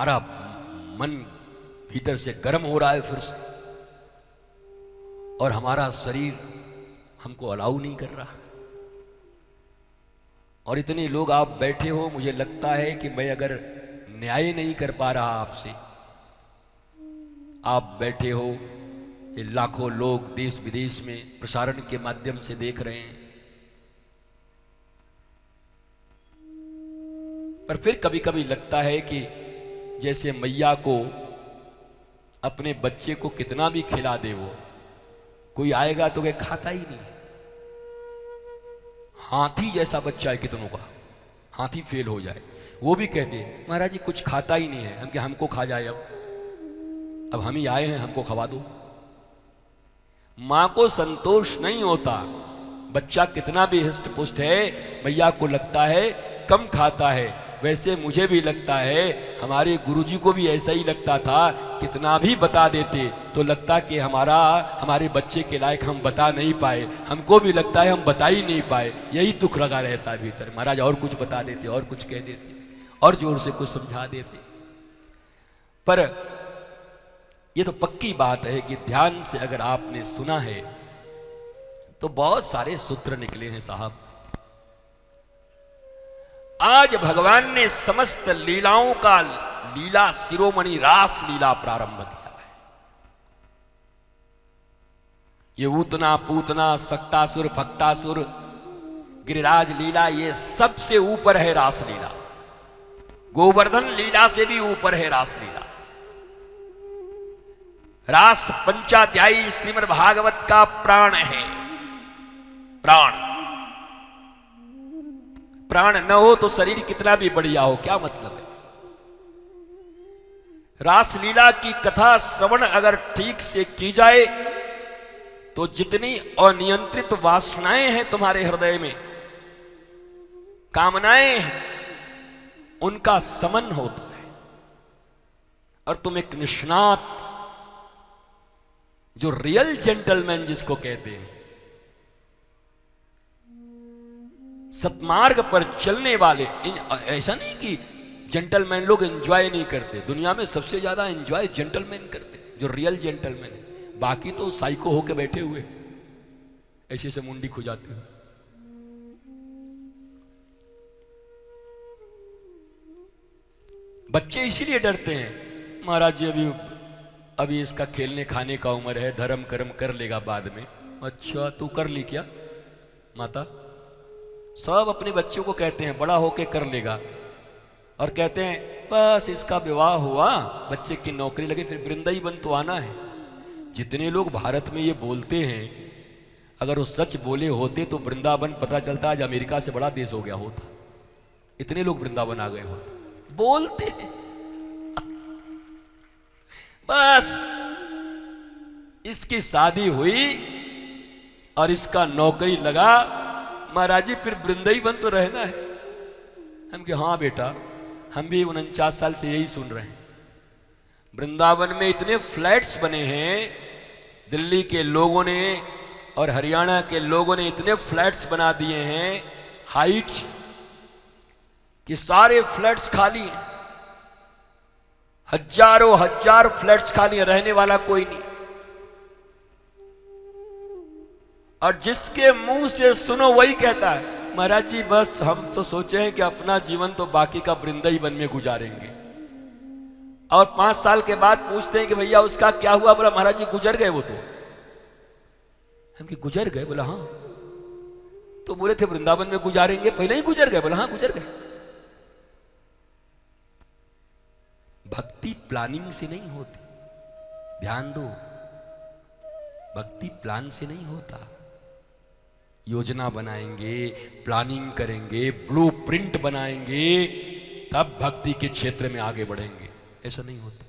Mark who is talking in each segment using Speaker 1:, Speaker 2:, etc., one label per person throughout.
Speaker 1: हमारा मन भीतर से गर्म हो रहा है फिर से, और हमारा शरीर हमको अलाउ नहीं कर रहा। और इतने लोग आप बैठे हो, मुझे लगता है कि मैं अगर न्याय नहीं कर पा रहा आपसे, आप बैठे हो, ये लाखों लोग देश विदेश में प्रसारण के माध्यम से देख रहे हैं, पर फिर कभी कभी लगता है कि जैसे मैया को अपने बच्चे को कितना भी खिला दे, वो कोई आएगा तो क्या खाता ही नहीं। हाथी जैसा बच्चा है कितनों का, हाथी फेल हो जाए, वो भी कहते हैं महाराज जी कुछ खाता ही नहीं है, हमको खा जाए, अब हम ही आए हैं, हमको खवा दो। मां को संतोष नहीं होता, बच्चा कितना भी हिष्ट पुष्ट है, मैया को लगता है कम खाता है। वैसे मुझे भी लगता है, हमारे गुरुजी को भी ऐसा ही लगता था, कितना भी बता देते तो लगता कि हमारे बच्चे के लायक हम बता नहीं पाए, हमको भी लगता है हम बता ही नहीं पाए, यही दुख लगा रहता है भीतर। महाराज और कुछ बता देते, और कुछ कह देते, और जोर से कुछ समझा देते। पर ये तो पक्की बात है कि ध्यान से अगर आपने सुना है तो बहुत सारे सूत्र निकले हैं साहब। आज भगवान ने समस्त लीलाओं का लीला शिरोमणि रास लीला प्रारंभ किया है। ये ऊतना पूतना सक्तासुर फक्तासुर गिरिराज लीला, ये सबसे ऊपर है रास लीला। गोवर्धन लीला से भी ऊपर है रास लीला। रास पंचाध्यायी श्रीमद् भागवत का प्राण है। प्राण न हो तो शरीर कितना भी बढ़िया हो, क्या मतलब है। रासलीला की कथा श्रवण अगर ठीक से की जाए तो जितनी अनियंत्रित वासनाएं हैं तुम्हारे हृदय में, कामनाएं हैं, उनका समन होता है, और तुम एक निष्णात, जो रियल जेंटलमैन जिसको कहते हैं, सतमार्ग पर चलने वाले, ऐसा नहीं कि जेंटलमैन लोग एंजॉय नहीं करते, दुनिया में सबसे ज्यादा एंजॉय जेंटलमैन करते हैं, जो रियल जेंटलमैन है। बाकी तो साइको होके बैठे हुए ऐसे ऐसे मुंडी खुजाते हुए। बच्चे इसीलिए डरते हैं, महाराज जी अभी इसका खेलने खाने का उम्र है, धर्म कर्म कर लेगा बाद में। अच्छा तू कर ली क्या माता? सब अपने बच्चों को कहते हैं बड़ा होके कर लेगा, और कहते हैं बस इसका विवाह हुआ, बच्चे की नौकरी लगी, फिर वृंदावन तो आना है। जितने लोग भारत में ये बोलते हैं, अगर वो सच बोले होते तो वृंदावन पता चलता आज अमेरिका से बड़ा देश हो गया होता। इतने लोग वृंदावन आ गए होते, बोलते हैं बस इसकी शादी हुई और इसका नौकरी लगा, महाराज जी फिर वृंदावन तो रहना है। हम कि हाँ बेटा, हम भी 49 साल से यही सुन रहे हैं। वृंदावन में इतने फ्लैट्स बने हैं, दिल्ली के लोगों ने और हरियाणा के लोगों ने इतने फ्लैट्स बना दिए हैं हाइट्स, कि सारे फ्लैट्स खाली हैं, हजारों हजार फ्लैट्स खाली हैं, रहने वाला कोई नहीं। और जिसके मुंह से सुनो वही कहता है महाराज जी बस हम तो सोचे हैं कि अपना जीवन तो बाकी का वृंदावन में गुजारेंगे, और 5 साल के बाद पूछते हैं कि भैया उसका क्या हुआ? बोला महाराज जी गुजर गए वो तो। हम कि गुजर गए? बोला हाँ। तो बोले थे वृंदावन में गुजारेंगे, पहले ही गुजर गए? बोला हाँ गुजर गए। भक्ति प्लानिंग से नहीं होती, ध्यान दो, भक्ति प्लान से नहीं होता। योजना बनाएंगे, प्लानिंग करेंगे, ब्लूप्रिंट बनाएंगे, तब भक्ति के क्षेत्र में आगे बढ़ेंगे, ऐसा नहीं होता।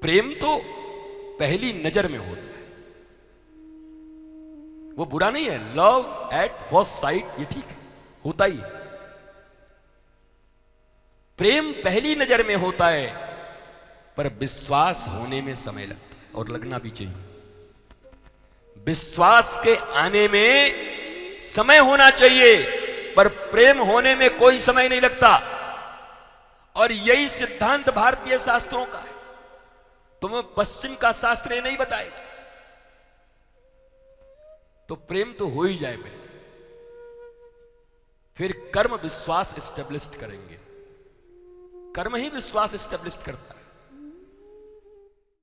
Speaker 1: प्रेम तो पहली नजर में होता है, वो बुरा नहीं है। लव एट फर्स्ट साइट ये ठीक है, होता ही। प्रेम पहली नजर में होता है, पर विश्वास होने में समय लगता है, और लगना भी चाहिए। विश्वास के आने में समय होना चाहिए, पर प्रेम होने में कोई समय नहीं लगता। और यही सिद्धांत भारतीय शास्त्रों का है, तुम्हें पश्चिम का शास्त्र नहीं बताएगा। तो प्रेम तो हो ही जाए पहले, फिर कर्म विश्वास एस्टेब्लिश करेंगे। कर्म ही विश्वास एस्टेब्लिश करता है।